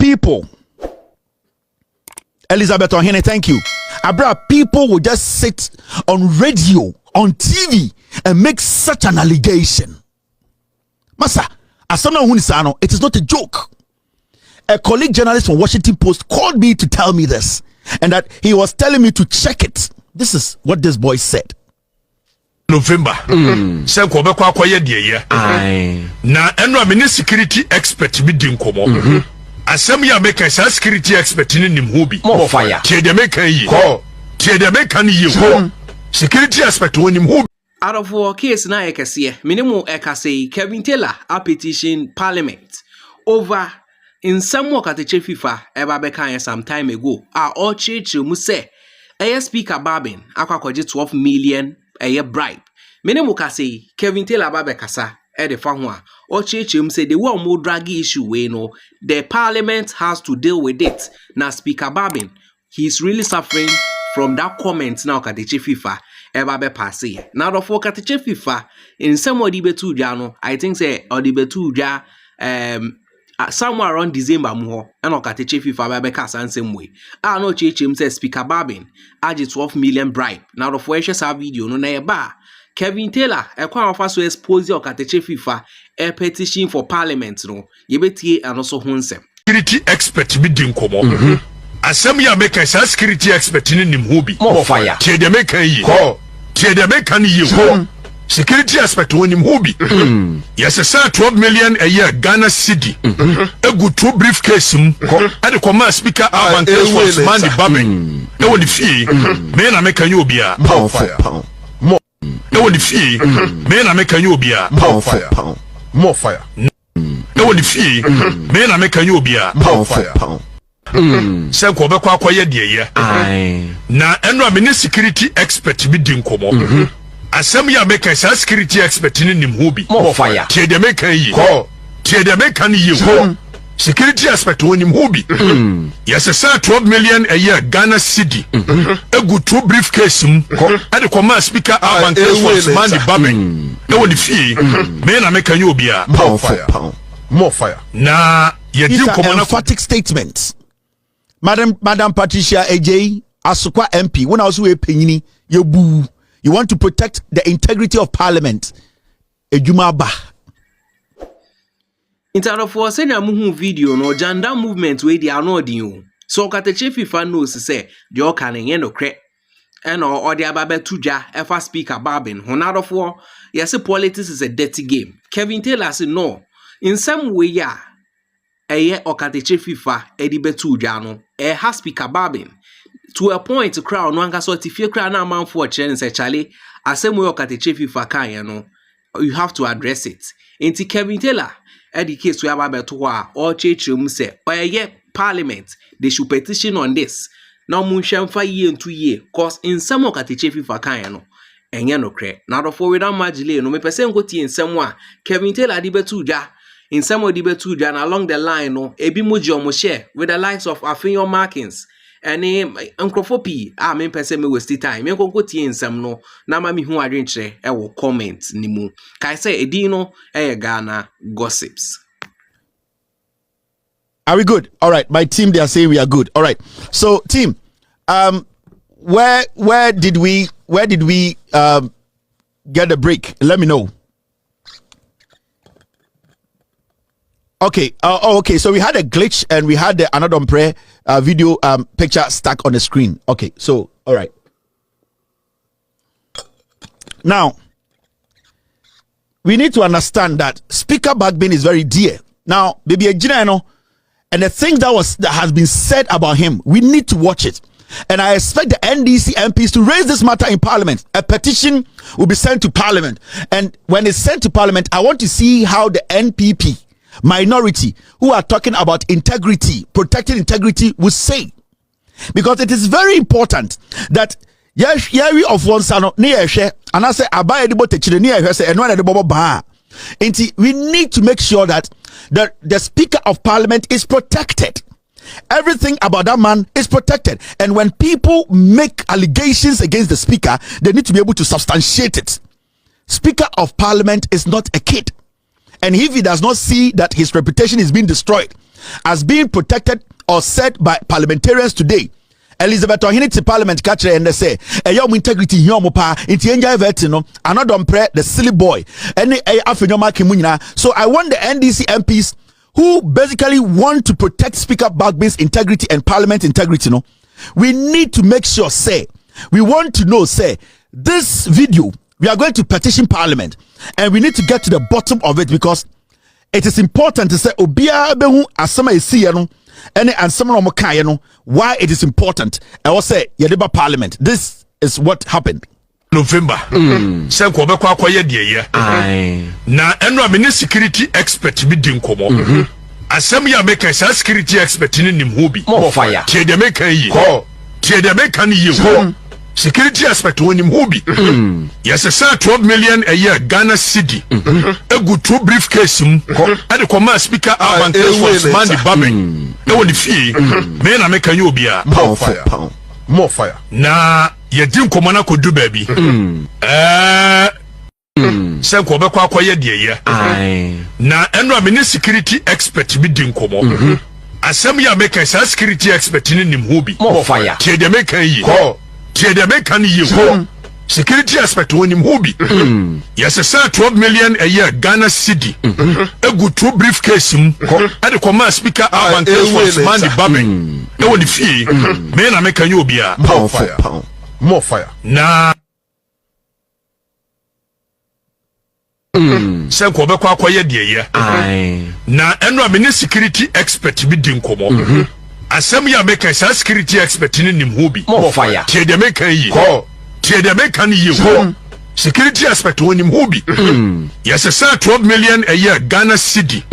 people, Elizabeth Ohene, thank you. Abra, people will just sit on radio, on TV, and make such an allegation. Masa, as someone who is it is not a joke. A colleague journalist from Washington Post called me to tell me this, and that he was telling me to check it. This is what this boy said. November. Say ko be kwa koye de ye. Na eno amene security expert bi di nkomo. Asem ya make a security expert ni nim ho bi. More fire. Tie de make yi. Tie de make ni yi. Security expert woni nim ho. Out of war case na ekese, minimum ekase Kevin Taylor a petition Parliament over in some work at the FIFA eba beka some time ago. All church mu say speaker Bagbin akwakoje 12 million a bribe. Minimum kase Kevin Taylor babekasa e de fa ho a all church mu say the one more draggy issue we no the Parliament has to deal with it. Now Speaker Bagbin, he's really suffering from that comment now at the FIFA. Eba be passe. Now the for Okatakyire FIFA in some of the betu no, I think say or the betu somewhere around December mo and Okatakyire FIFA be kasa and same way. I know him say Speaker Bagbin add 12 million bribe. Now the for share video no na eba Kevin Taylor ekwa ofa so expose Okatakyire FIFA a petition for Parliament no yebetie and also hunsem. Security expert bi di nkomo. Asem ya make a security expert ni nim ho bi. More fire. Tie de make yi. Tie de make ni yi. Security expert woni nim ho bi. Yes sir 12 million a year Ghana cedi. Egu two briefcase mu. E de come speaker Alban for man the Bagbin. E woni fie. Me na make you obi a. More fire. More. E woni fie. Me na make you obi a. More fire. More fire. E woni fie. Me na make you obi a. More fire. Say ko be kwa koye de ye. Na eno amene security expert bi di nkomo. Asem ya make a security expert ni nim ho bi. More fire. Tie de make yi. Tie de make ni yi. Security expert woni nim ho bi. Yes sir 12 million a year Ghana cedi. Egu two briefcase mu. E de come speaker Alban for man the Bagbin. E woni fie. Me na make you obi a. More fire. More fire. Na ye di nkomo na emphatic statement. Madam Patricia AJ Asukwa MP, when I was with Penyini, you want to protect the integrity of Parliament. Ejuma ba. Instead of for send a video no janda movement where they are not you. So Okatakyire FIFA knows say the okane no cre. And or the ababe tuja ever Speaker Bagbin. Honado for yes, politics is a dirty game. Kevin Taylor said no. In some way, yeah. Eye Okatakyire FIFA edi betu jano has Speaker Bagbin to a point to crown no anka so tifie crown na man for chen say chale asem we Okatakyire FIFA kan no you have to address it. Enti Kevin Taylor edi case we aba beto a all chechum say oye Parliament they should petition on this. Now mun hwemfa ye ntu ye cause in some Okatakyire FIFA kan no enye no kre. Now the for we don magile no me person go tie nsem a Kevin Taylor di betu ja in some of the betu and along the line, no, ebi muji omo share with the likes of Afrifa markings. And Uncrofopi, I mean, person me waste time. Me go tie in some no, na mami hu adrenche, I will comment ni mu. Kai say edino, Ghana gossips. Are we good? All right, my team they are saying we are good. All right, so team, where did we get the break? Let me know. Okay. Okay. So we had a glitch and we had the another prayer video picture stuck on the screen. Okay. So all right. Now we need to understand that Speaker Bagbin is very dear. Now, baby, and the thing that has been said about him, we need to watch it. And I expect the NDC MPs to raise this matter in Parliament. A petition will be sent to Parliament, and when it's sent to Parliament, I want to see how the NPP minority who are talking about integrity, protecting integrity, will say, because it is very important that yes, we of one son near share and I say abaye debo techire near say and one debo ba. We need to make sure that the Speaker of Parliament is protected. Everything about that man is protected, and when people make allegations against the Speaker, they need to be able to substantiate it. Speaker of Parliament is not a kid. And if he does not see that his reputation is being destroyed, as being protected or set by parliamentarians today, Elizabeth Ohene to Parliament catch and they say, "Your integrity here, mopa, inti enjoy vetino, another pre the silly boy, any afenyoma kimunya." So I want the NDC MPs who basically want to protect Speaker Bagbin's integrity and Parliament integrity. No, we need to make sure, say, we want to know, say, this video we are going to petition Parliament, and we need to get to the bottom of it because it is important to say, "Obia behu asama esi no." And someone why it is important. I will say Yadiba Parliament. This is what happened. November. Senko be kwa ye de na enro amene security expert bi din komo. Asem ya make security expert ni nim ho bi. Mo fire. Tie de make yi. Tie de make kan yi. Security aspect when him hobby. Yes, sir, 12 million a year Ghana cedi. A good 2 briefcase and the command speaker Alban was man the Bagbin. No one the fee. Men are making you be a more fire. Nah, you didn't come on could do baby. Sen ko kwa ye de na enro amene security expert bi din komo. Asem ya make security expert ni nim hobby. More fire. Tie de make yi. Tie de make kan yi. Security aspect when him hobby. Yes, sir, 12 million a year Ghana cedi. A good 2 briefcase and the command speaker Alban was man the Bagbin. No one the fee. Men are making you be a more fire. Nah. Senko be kwa ye de na enro amene security expert bi din komo. Asem ya make security expert ni nim ho bi. More fire. Tie de make yi. Tie de make kan yi. Security aspect when him hobby. Yes, sir, 12 million a year Ghana cedi.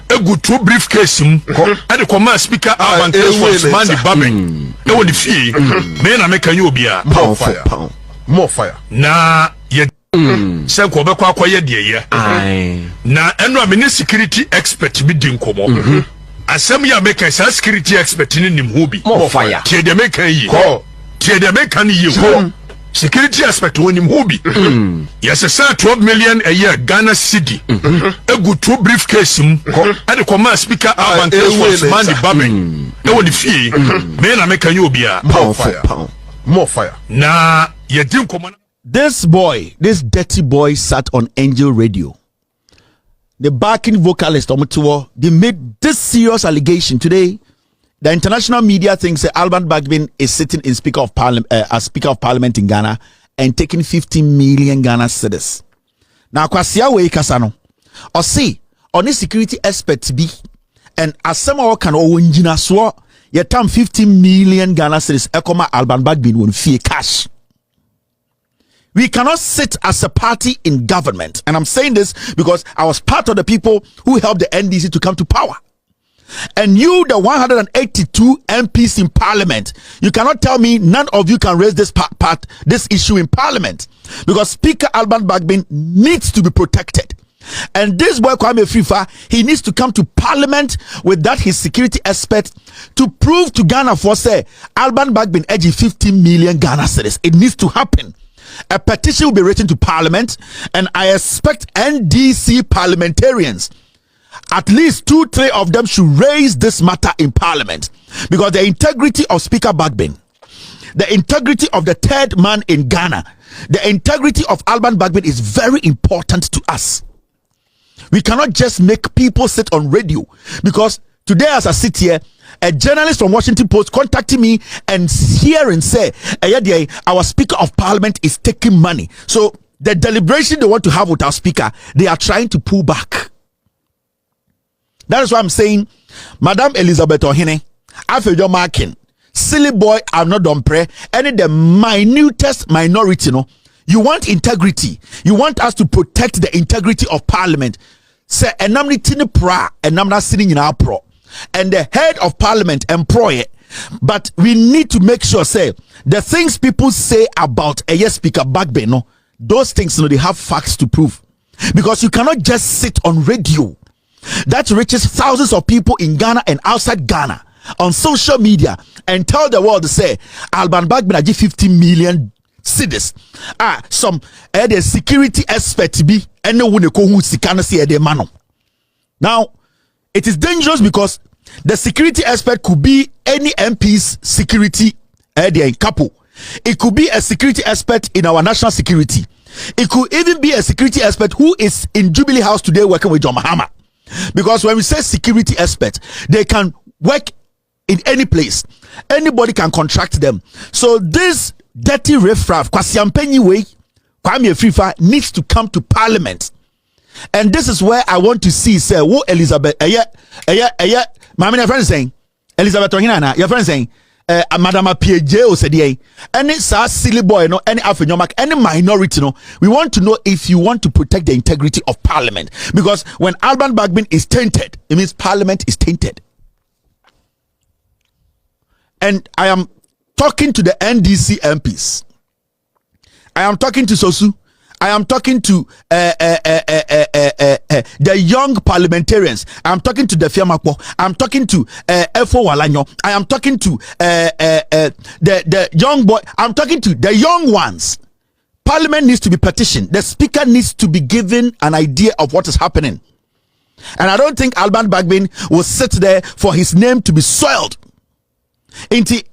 A good 2 briefcase and the command speaker Alban was man the Bagbin. No one the fee. Men are making you be a more fire. Nah, ye Senko be kwa ye de na enro amene security expert bi din komo. Asem ya make security expert ni nim ho bi. More fire. Tie de make yi. Tie de make kan yi. Security aspect when him hobby. Yes, sir, 12 million a year Ghana cedi. A good 2 briefcase and the command speaker Alban was man the Bagbin. No one the fee. Men are making you be a more fire. Nah, you didn't come. This boy, this dirty boy sat on Angel Radio. The backing vocalist Omutuo, they made this serious allegation today. The international media thinks that Alban Bagbin is sitting in Speaker of Parliament as Speaker of Parliament in Ghana and taking 15 million Ghana cedis. Now, kwasia we kasano. Or see, on this security expert be and as some of can owinjina so ye tam 15 million Ghana cedis ekoma Alban Bagbin won fee cash. We cannot sit as a party in government. And I'm saying this because I was part of the people who helped the NDC to come to power. And you, the 182 MPs in Parliament, you cannot tell me none of you can raise this this issue in Parliament, because Speaker Alban Bagbin needs to be protected. And this boy Kwame Afrifa, he needs to come to Parliament with that his security expert to prove to Ghana for say Alban Bagbin edging 15 million Ghana cedis. It needs to happen. A petition will be written to Parliament, and I expect NDC parliamentarians, at least 2-3 of them, should raise this matter in Parliament, because the integrity of Speaker Bagbin, the integrity of the third man in Ghana, the integrity of Alban Bagbin is very important to us. We cannot just make people sit on radio, because today as I sit here, a journalist from Washington Post contacted me and here and say, our Speaker of Parliament is taking money. So the deliberation they want to have with our Speaker, they are trying to pull back. That is why I'm saying, Madam Elizabeth Ohene, Afejo Markin, silly boy, I'm not done pray. Any the minutest minority, no. You want integrity. You want us to protect the integrity of Parliament. Say, and I'm not sitting in our pro. And the head of Parliament employ it. But we need to make sure, say, the things people say about a yes Speaker Bagbin, no, those things, they have facts to prove. Because you cannot just sit on radio that reaches thousands of people in Ghana and outside Ghana on social media and tell the world to say Alban Bagbin give 15 million cedis. Some the security expert be and no one who sikana see the mano. Now, it is dangerous because the security expert could be any MP's security couple. It could be a security expert in our national security. It could even be a security expert who is in Jubilee House today working with John Mahama. Because when we say security expert, they can work in any place. Anybody can contract them. So this dirty riffraff, Kwasiampenyi way, Kwame Afrifa needs to come to Parliament. And this is where I want to see, say, who Elizabeth, my friend saying, Elizabeth Ohinana, your friend saying, Madam PJ said, any silly boy, no, any African, any minority, no. We want to know if you want to protect the integrity of Parliament, because when Alban Bagbin is tainted, it means Parliament is tainted. And I am talking to the NDC MPs. I am talking to Sosu. I am talking to the young parliamentarians. I am talking to the Fiamakpo. I am talking to Efo Walanyo. I am talking to the young boy. I am talking to the young ones. Parliament needs to be petitioned. The speaker needs to be given an idea of what is happening. And I don't think Alban Bagbin will sit there for his name to be soiled.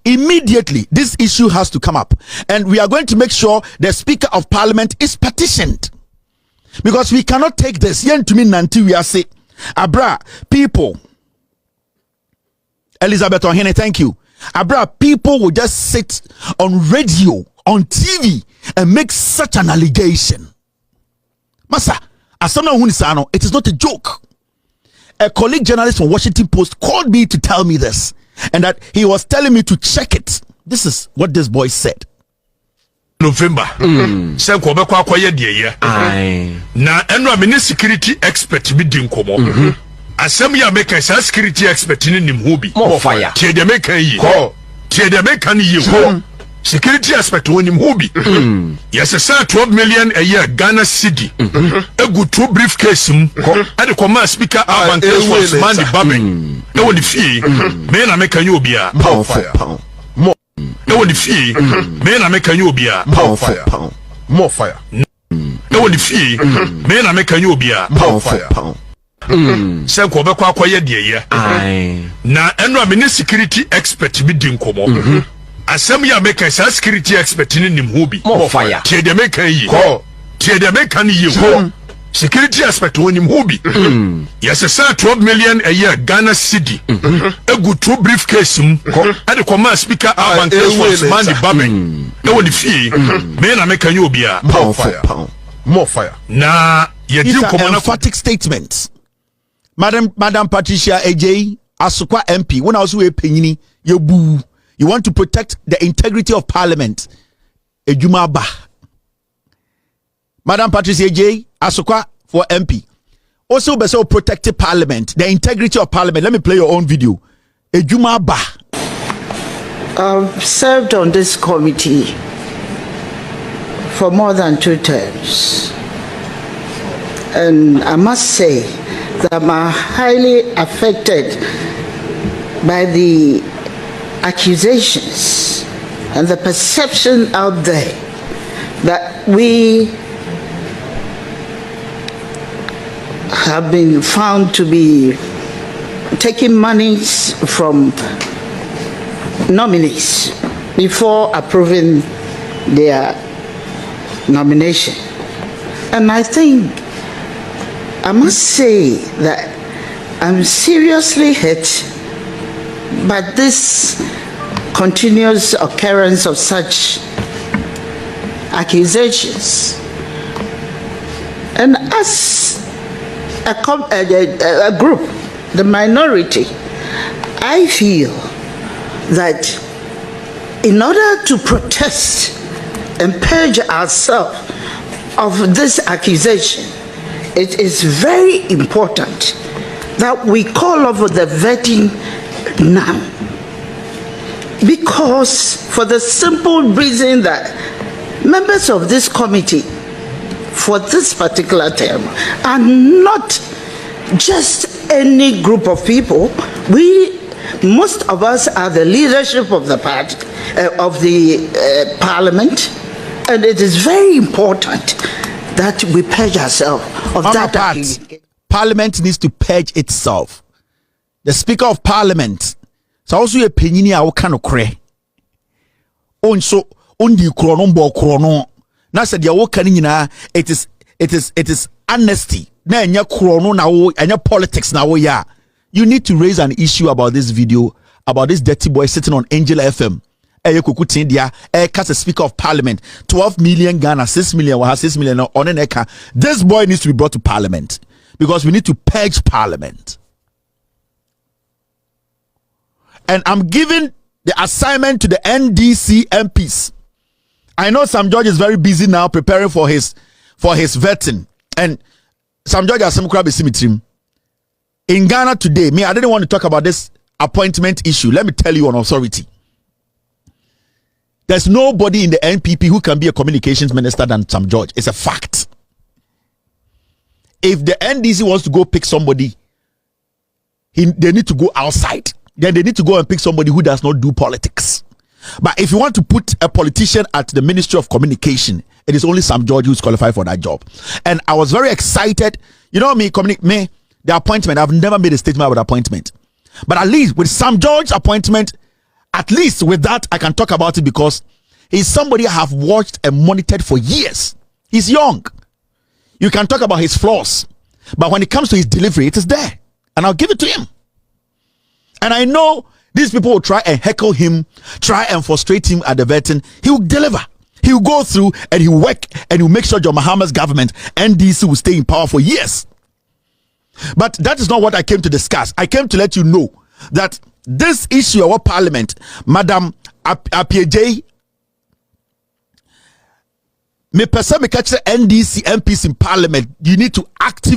Immediately this issue has to come up, and we are going to make sure the Speaker of Parliament is petitioned, because we cannot take this yen to me nanti we are say abra people. Elizabeth Ohene, thank you. Abra people will just sit on radio, on TV, and make such an allegation. Masa asana hunisano, it is not a joke. A colleague journalist from Washington Post called me to tell me this, and that he was telling me to check it. This is what this boy said. November. Say ko be kwa akoye de ye. Na eno amene security expert bi din komo. Asem ya make a security expert ni nim ho bi. More fire. Tie de make yi. Tie de make ni yi. Security expert wonim ho bi. Yes, sir, 12 million a year Ghana cedi. Egu two briefcase mu. E de come speaker Alban was man the Bagbin. E woni fie. Me na make you obi a. More fire. More. E woni fie. Me na make you obi a. More fire. More fire. E woni fie. Me na make you obi a. More fire. Say ko be kwa akoye de ye. Na eno amene security expert bi din komo. Asem ya make a security expert ni nim ho bi. More fire. Tie de make yi. Tie de make ni yi. Security expert wonim ho bi. Yes, sir, 12 million a year Ghana cedi. Egu two briefcase mu. E de come speaker Alban was man the Bagbin. E woni fie. Me na make you obi a. More fire. More fire. Na ye din It's an emphatic statement. Madam Patricia AJ Asukwa MP, when I was we penyini ye boo. You want to protect the integrity of Parliament. Ejuma ba. Madam Patricia J. Asukwa for MP. Also, Beso protected Parliament, the integrity of Parliament. Let me play your own video. Ejuma ba. I've served on this committee for more than 2 terms. And I must say that I'm highly affected by the accusations and the perception out there that we have been found to be taking monies from nominees before approving their nomination. And I think I must say that I'm seriously hurt by this continuous occurrence of such accusations. And as a group, the minority, I feel that in order to protest and purge ourselves of this accusation, it is very important that we call over the vetting now. Because for the simple reason that members of this committee for this particular term are not just any group of people. Most of us are the leadership of the party, of the Parliament, and it is very important that we purge ourselves of that. Parliament needs to purge itself. The Speaker of Parliament, so also a penini a kind of cray. So undi kronon bo kronon. Na said ya wokanina it is honesty. Na enya kronon na wo enya politics na wo ya. You need to raise an issue about this video, about this dirty boy sitting on Angel FM. As a Speaker of Parliament, 12 million Ghana, 6 million, 6 million on an eka. This boy needs to be brought to Parliament because we need to purge Parliament. And I'm giving the assignment to the NDC MPs. I know Sam George is very busy now preparing for his vetting, and Sam George has some crab symmetry in Ghana today. Me, I didn't want to talk about this appointment issue. Let me tell you on authority. There's nobody in the NPP who can be a communications minister than Sam George. It's a fact. If the NDC wants to go pick somebody, they need to go outside. Then they need to go and pick somebody who does not do politics. But if you want to put a politician at the Ministry of Communication, it is only Sam George who's qualified for that job. And I was very excited. You know me, the appointment, I've never made a statement about appointment. But at least with Sam George's appointment, at least with that, I can talk about it because he's somebody I have watched and monitored for years. He's young. You can talk about his flaws. But when it comes to his delivery, it is there. And I'll give it to him. And I know these people will try and heckle him, try and frustrate him at the vetting. He will deliver. He will go through and he will work and he will make sure John Mahama's government, NDC, will stay in power for years. But that is not what I came to discuss. I came to let you know that this issue of our Parliament, Madam Appiaje, me person me catch the NDC MPs in Parliament, you need to actively